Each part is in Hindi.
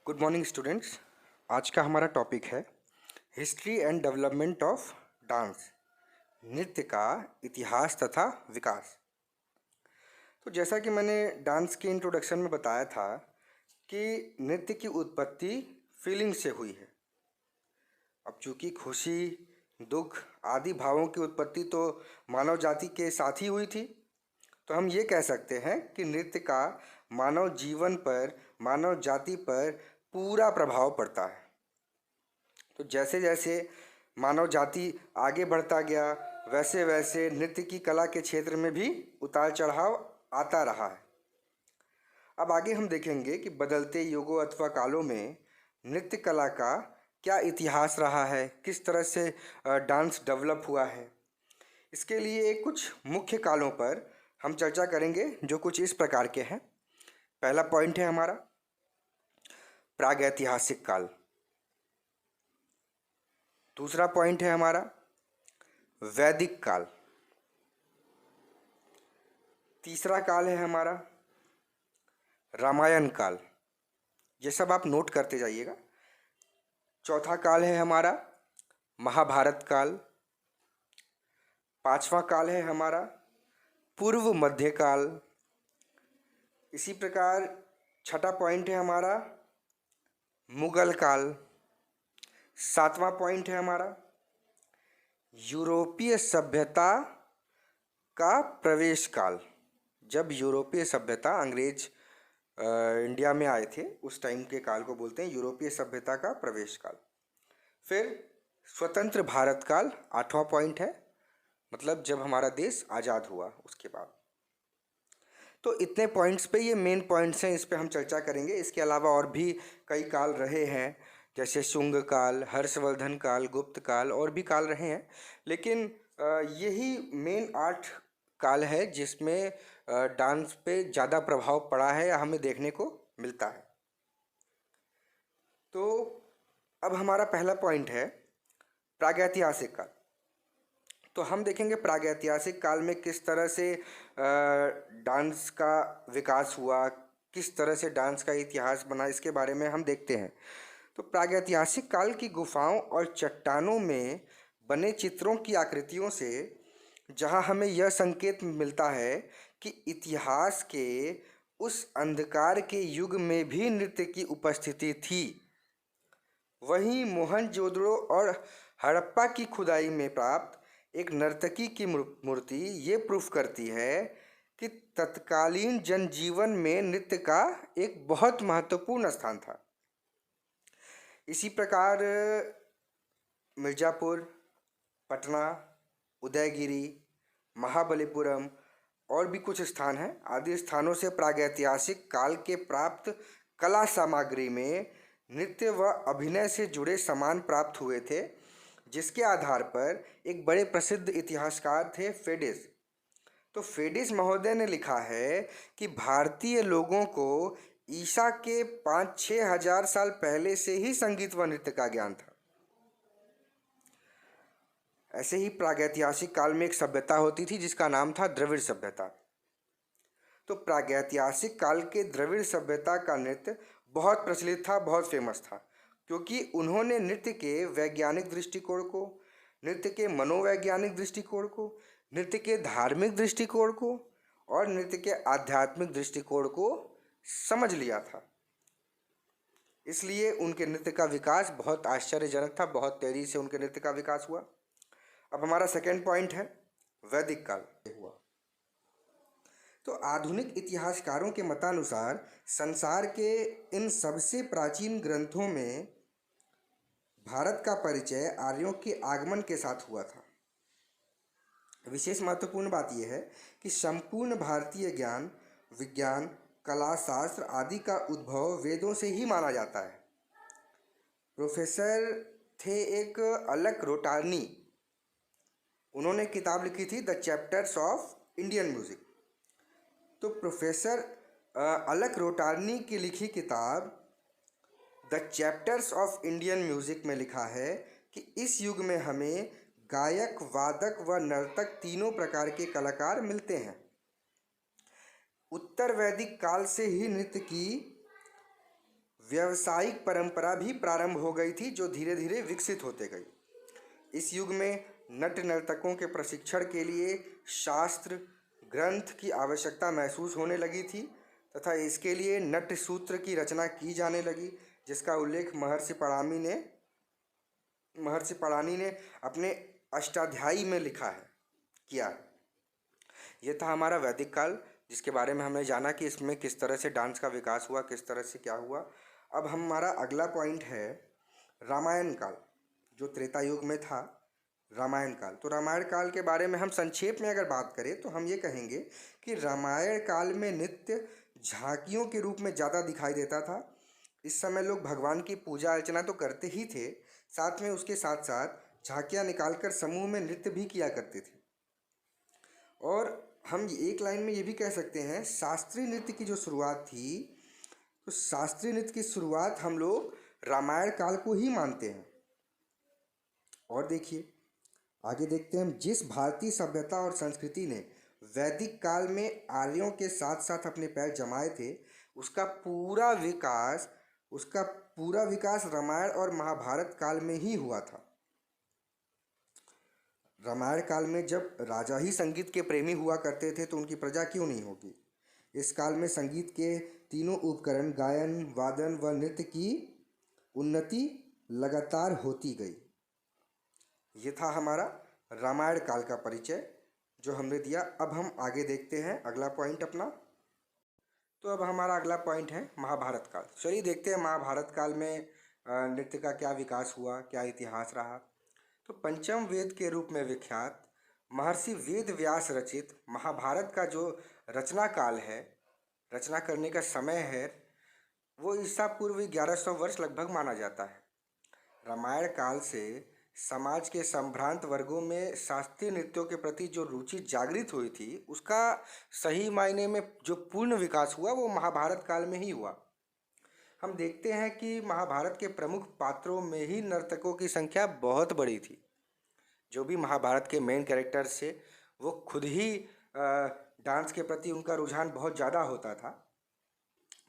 Good morning students. आज का हमारा टॉपिक है history and development of dance, नृत्य का इतिहास तथा विकास। तो जैसा कि मैंने डांस के इंट्रोडक्शन में बताया था कि नृत्य की उत्पत्ति फीलिंग से हुई है। अब चूँकि खुशी, दुख आदि भावों की उत्पत्ति तो मानव जाति के साथ ही हुई थी, तो हम ये कह सकते हैं कि नृत्य का मानव जीवन पर, मानव जाति पर पूरा प्रभाव पड़ता है। तो जैसे जैसे मानव जाति आगे बढ़ता गया, वैसे वैसे नृत्य की कला के क्षेत्र में भी उतार चढ़ाव आता रहा है। अब आगे हम देखेंगे कि बदलते युगों अथवा कालों में नृत्य कला का क्या इतिहास रहा है, किस तरह से डांस डेवलप हुआ है। इसके लिए कुछ मुख्य कालों पर हम चर्चा करेंगे जो कुछ इस प्रकार के हैं। पहला पॉइंट है हमारा प्रागैतिहासिक काल। दूसरा पॉइंट है हमारा वैदिक काल। तीसरा काल है हमारा रामायण काल। ये सब आप नोट करते जाइएगा। चौथा काल है हमारा महाभारत काल। पांचवा काल है हमारा पूर्व मध्यकाल। इसी प्रकार छठा पॉइंट है हमारा मुगल काल। सातवां पॉइंट है हमारा यूरोपीय सभ्यता का प्रवेश काल। जब यूरोपीय सभ्यता, अंग्रेज इंडिया में आए थे, उस टाइम के काल को बोलते हैं यूरोपीय सभ्यता का प्रवेश काल। फिर स्वतंत्र भारत काल, आठवां पॉइंट है, मतलब जब हमारा देश आज़ाद हुआ उसके बाद। तो इतने पॉइंट्स पे, ये मेन पॉइंट्स हैं, इस पे हम चर्चा करेंगे। इसके अलावा और भी कई काल रहे हैं, जैसे शुंग काल, हर्षवर्धन काल, गुप्त काल, और भी काल रहे हैं। लेकिन यही मेन 8 काल है जिसमें डांस पे ज़्यादा प्रभाव पड़ा है या हमें देखने को मिलता है। तो अब हमारा पहला पॉइंट है प्रागैतिहासिक काल। तो हम देखेंगे प्रागैतिहासिक काल में किस तरह से डांस का विकास हुआ, किस तरह से डांस का इतिहास बना, इसके बारे में हम देखते हैं। तो प्रागैतिहासिक काल की गुफाओं और चट्टानों में बने चित्रों की आकृतियों से जहां हमें यह संकेत मिलता है कि इतिहास के उस अंधकार के युग में भी नृत्य की उपस्थिति थी, वहीं मोहनजोदड़ो और हड़प्पा की खुदाई में प्राप्त एक नर्तकी की मूर्ति ये प्रूफ करती है कि तत्कालीन जनजीवन में नृत्य का एक बहुत महत्वपूर्ण स्थान था। इसी प्रकार मिर्ज़ापुर, पटना, उदयगिरी, महाबलीपुरम और भी कुछ स्थान हैं, आदि स्थानों से प्रागैतिहासिक काल के प्राप्त कला सामग्री में नृत्य व अभिनय से जुड़े सामान प्राप्त हुए थे, जिसके आधार पर एक बड़े प्रसिद्ध इतिहासकार थे फेडिस। तो फेडिस महोदय ने लिखा है कि भारतीय लोगों को ईसा के 5-6 हजार साल पहले से ही संगीत व नृत्य का ज्ञान था। ऐसे ही प्रागैतिहासिक काल में एक सभ्यता होती थी जिसका नाम था द्रविड़ सभ्यता। तो प्रागैतिहासिक काल के द्रविड़ सभ्यता का नृत्य बहुत प्रचलित था, बहुत फेमस था, क्योंकि उन्होंने नृत्य के वैज्ञानिक दृष्टिकोण को, नृत्य के मनोवैज्ञानिक दृष्टिकोण को, नृत्य के धार्मिक दृष्टिकोण को और नृत्य के आध्यात्मिक दृष्टिकोण को समझ लिया था। इसलिए उनके नृत्य का विकास बहुत आश्चर्यजनक था, बहुत तेजी से उनके नृत्य का विकास हुआ। अब हमारा सेकेंड पॉइंट है वैदिक काल हुआ। तो आधुनिक इतिहासकारों के मतानुसार संसार के इन सबसे प्राचीन ग्रंथों में भारत का परिचय आर्यों के आगमन के साथ हुआ था। विशेष महत्वपूर्ण बात यह है कि संपूर्ण भारतीय ज्ञान, विज्ञान, कला, शास्त्र आदि का उद्भव वेदों से ही माना जाता है। प्रोफेसर थे एक अलक रोटारनी, उन्होंने किताब लिखी थी the chapters of Indian music. तो प्रोफेसर अलक रोटारनी की लिखी किताब the chapters of Indian music में लिखा है कि इस युग में हमें गायक, वादक व नर्तक तीनों प्रकार के कलाकार मिलते हैं। उत्तर वैदिक काल से ही नृत्य की व्यावसायिक परंपरा भी प्रारंभ हो गई थी जो धीरे धीरे विकसित होते गई। इस युग में नट नर्तकों के प्रशिक्षण के लिए शास्त्र ग्रंथ की आवश्यकता महसूस होने लगी थी तथा इसके लिए नट सूत्र की रचना की जाने लगी, जिसका उल्लेख महर्षि पढ़ानी ने अपने अष्टाध्यायी में किया। यह था हमारा वैदिक काल, जिसके बारे में हमने जाना कि इसमें किस तरह से डांस का विकास हुआ, किस तरह से क्या हुआ। अब हमारा अगला पॉइंट है रामायण काल, जो त्रेता युग में था। रामायण काल, तो रामायण काल के बारे में हम संक्षेप में अगर बात करें तो हम ये कहेंगे कि रामायण काल में नृत्य झांकियों के रूप में ज़्यादा दिखाई देता था। इस समय लोग भगवान की पूजा अर्चना तो करते ही थे, साथ में उसके साथ साथ झांकियाँ निकालकर समूह में नृत्य भी किया करते थे। और हम एक लाइन में ये भी कह सकते हैं, शास्त्रीय नृत्य की जो शुरुआत थी, तो शास्त्रीय नृत्य की शुरुआत हम लोग रामायण काल को ही मानते हैं। और देखिए आगे देखते हैं हम, जिस भारतीय सभ्यता और संस्कृति ने वैदिक काल में आर्यों के साथ साथ अपने पैर जमाए थे, उसका पूरा विकास रामायण और महाभारत काल में ही हुआ था। रामायण काल में जब राजा ही संगीत के प्रेमी हुआ करते थे तो उनकी प्रजा क्यों नहीं होगी। इस काल में संगीत के तीनों उपकरण गायन, वादन व नृत्य की उन्नति लगातार होती गई। ये था हमारा रामायण काल का परिचय जो हमने दिया। अब हम आगे देखते हैं अगला पॉइंट अपना। तो अब हमारा अगला पॉइंट है महाभारत काल। चलिए देखते हैं महाभारत काल में नृत्य का क्या विकास हुआ, क्या इतिहास रहा। तो पंचम वेद के रूप में विख्यात महर्षि वेद व्यास रचित महाभारत का जो रचना काल है, रचना करने का समय है, वो ईसा पूर्व 1100 वर्ष लगभग माना जाता है। रामायण काल से समाज के संभ्रांत वर्गों में शास्त्रीय नृत्यों के प्रति जो रुचि जागृत हुई थी, उसका सही मायने में जो पूर्ण विकास हुआ वो महाभारत काल में ही हुआ। हम देखते हैं कि महाभारत के प्रमुख पात्रों में ही नर्तकों की संख्या बहुत बड़ी थी। जो भी महाभारत के मेन कैरेक्टर्स थे वो खुद ही डांस के प्रति उनका रुझान बहुत ज़्यादा होता था।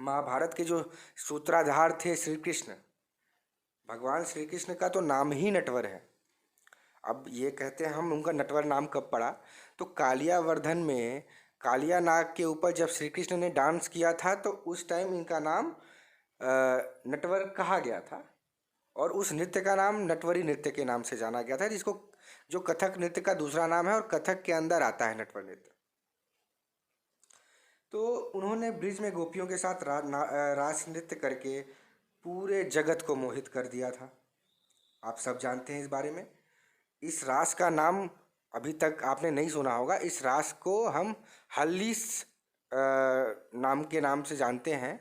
महाभारत के जो सूत्रधार थे श्री कृष्ण, भगवान श्री कृष्ण का तो नाम ही नटवर है। अब ये कहते हैं हम, उनका नटवर नाम कब पड़ा, तो कालियावर्धन में कालिया नाग के ऊपर जब श्री कृष्ण ने डांस किया था तो उस टाइम इनका नाम नटवर कहा गया था और उस नृत्य का नाम नटवरी नृत्य के नाम से जाना गया था, जिसको जो कथक नृत्य का दूसरा नाम है और कथक के अंदर आता है नटवर नृत्य। तो उन्होंने ब्रिज में गोपियों के साथ रास नृत्य करके पूरे जगत को मोहित कर दिया था। आप सब जानते हैं इस बारे में। इस रास का नाम अभी तक आपने नहीं सुना होगा। इस रास को हम हल्लीस नाम के नाम से जानते हैं,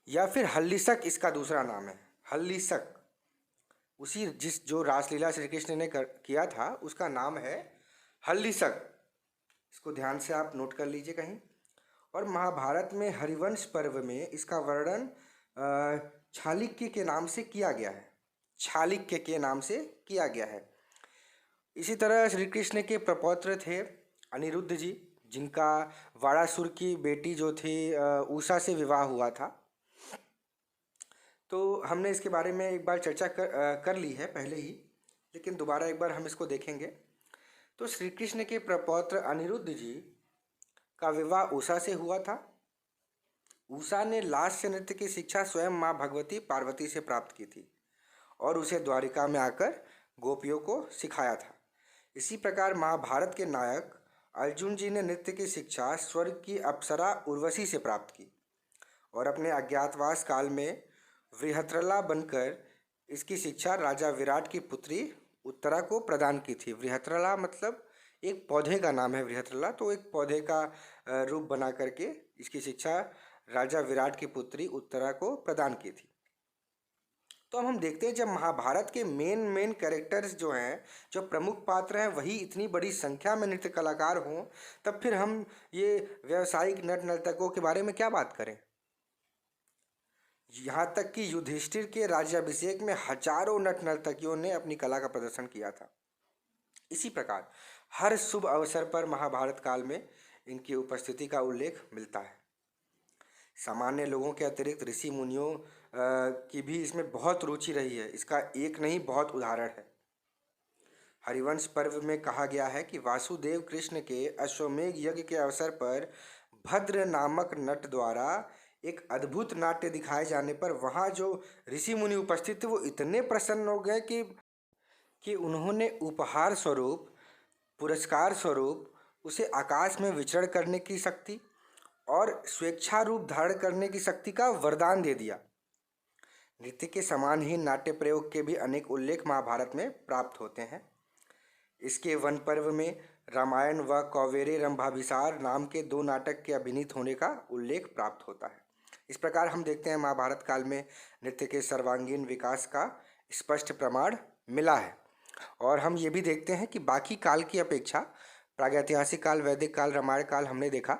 या फिर हल्लीसक इसका दूसरा नाम है, हल्लीसक। उसी जो रासलीला श्री कृष्ण ने किया था उसका नाम है हल्लीसक। इसको ध्यान से आप नोट कर लीजिए कहीं। और महाभारत में हरिवंश पर्व में इसका वर्णन छालिक्य के नाम से किया गया है, छालिक्य के नाम से किया गया है। इसी तरह श्री कृष्ण के प्रपौत्र थे अनिरुद्ध जी, जिनका वारासुर की बेटी जो थी उषा से विवाह हुआ था। तो हमने इसके बारे में एक बार चर्चा कर ली है पहले ही, लेकिन दोबारा एक बार हम इसको देखेंगे। तो श्री कृष्ण के प्रपौत्र अनिरुद्ध जी का विवाह उषा से हुआ था। उषा ने लास्य नृत्य की शिक्षा स्वयं माँ भगवती पार्वती से प्राप्त की थी और उसे द्वारिका में आकर गोपियों को सिखाया था। इसी प्रकार महाभारत के नायक अर्जुन जी ने नृत्य की शिक्षा स्वर्ग की अप्सरा उर्वशी से प्राप्त की और अपने अज्ञातवास काल में वृहत्रला बनकर इसकी शिक्षा राजा विराट की पुत्री उत्तरा को प्रदान की थी। वृहत्रला मतलब एक पौधे का नाम है वृहत्रला, तो एक पौधे का रूप बना करके इसकी शिक्षा राजा विराट की पुत्री उत्तरा को प्रदान की थी। तो अब हम देखते हैं, जब महाभारत के मेन कैरेक्टर्स जो हैं, जो प्रमुख पात्र हैं, वही इतनी बड़ी संख्या में नृत्य कलाकार हों, तब फिर हम ये व्यावसायिक नट नर्तकों के बारे में क्या बात करें। यहाँ तक कि युधिष्ठिर के राज्याभिषेक में हजारों नट नर्तकियों ने अपनी कला का प्रदर्शन किया था। इसी प्रकार हर शुभ अवसर पर महाभारत काल में इनकी उपस्थिति का उल्लेख मिलता है। सामान्य लोगों के अतिरिक्त ऋषि मुनियों की भी इसमें बहुत रुचि रही है। इसका एक नहीं बहुत उदाहरण है। हरिवंश पर्व में कहा गया है कि वासुदेव कृष्ण के अश्वमेध यज्ञ के अवसर पर भद्र नामक नट द्वारा एक अद्भुत नाट्य दिखाए जाने पर वहाँ जो ऋषि मुनि उपस्थित थे वो इतने प्रसन्न हो गए कि उन्होंने उपहार स्वरूप, पुरस्कार स्वरूप उसे आकाश में विचरण करने की शक्ति और स्वेच्छा रूप धारण करने की शक्ति का वरदान दे दिया। नृत्य के समान ही नाट्य प्रयोग के भी अनेक उल्लेख महाभारत में प्राप्त होते हैं। इसके वन पर्व में रामायण व कौवेरे रंभाभिसार नाम के 2 नाटक के अभिनीत होने का उल्लेख प्राप्त होता है। इस प्रकार हम देखते हैं महाभारत काल में नृत्य के सर्वांगीण विकास का स्पष्ट प्रमाण मिला है। और हम ये भी देखते हैं कि बाकी काल की अपेक्षा, प्रागैतिहासिक काल, वैदिक काल, रामायण काल हमने देखा,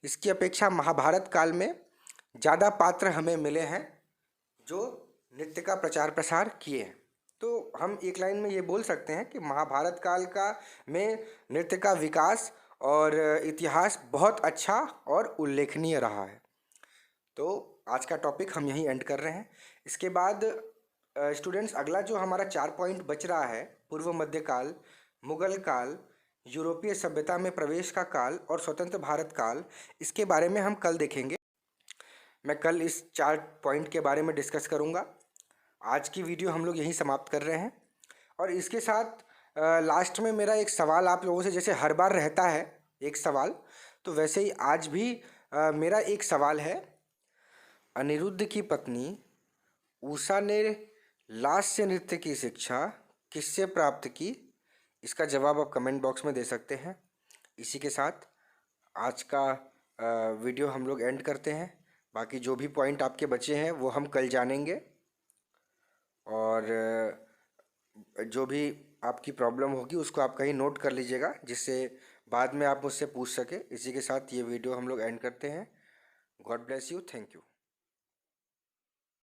इसकी अपेक्षा महाभारत काल में ज़्यादा पात्र हमें मिले हैं जो नृत्य का प्रचार प्रसार किए हैं। तो हम एक लाइन में ये बोल सकते हैं कि महाभारत काल का में नृत्य का विकास और इतिहास बहुत अच्छा और उल्लेखनीय रहा है। तो आज का टॉपिक हम यहीं एंड कर रहे हैं। इसके बाद स्टूडेंट्स, अगला जो हमारा 4 पॉइंट बच रहा है, पूर्व मध्यकाल, मुगल काल, यूरोपीय सभ्यता में प्रवेश का काल और स्वतंत्र भारत काल, इसके बारे में हम कल देखेंगे। मैं कल इस 4 पॉइंट के बारे में डिस्कस करूँगा। आज की वीडियो हम लोग यहीं समाप्त कर रहे हैं। और इसके साथ लास्ट में मेरा एक सवाल आप लोगों से, जैसे हर बार रहता है एक सवाल, तो वैसे ही आज भी मेरा एक सवाल है। अनिरुद्ध की पत्नी उषा ने लास्य नृत्य की शिक्षा किससे प्राप्त की? इसका जवाब आप कमेंट बॉक्स में दे सकते हैं। इसी के साथ आज का वीडियो हम लोग एंड करते हैं। बाकी जो भी पॉइंट आपके बचे हैं वो हम कल जानेंगे। और जो भी आपकी प्रॉब्लम होगी उसको आप कहीं नोट कर लीजिएगा, जिससे बाद में आप मुझसे पूछ सके। इसी के साथ ये वीडियो हम लोग एंड करते हैं। God bless you, thank you.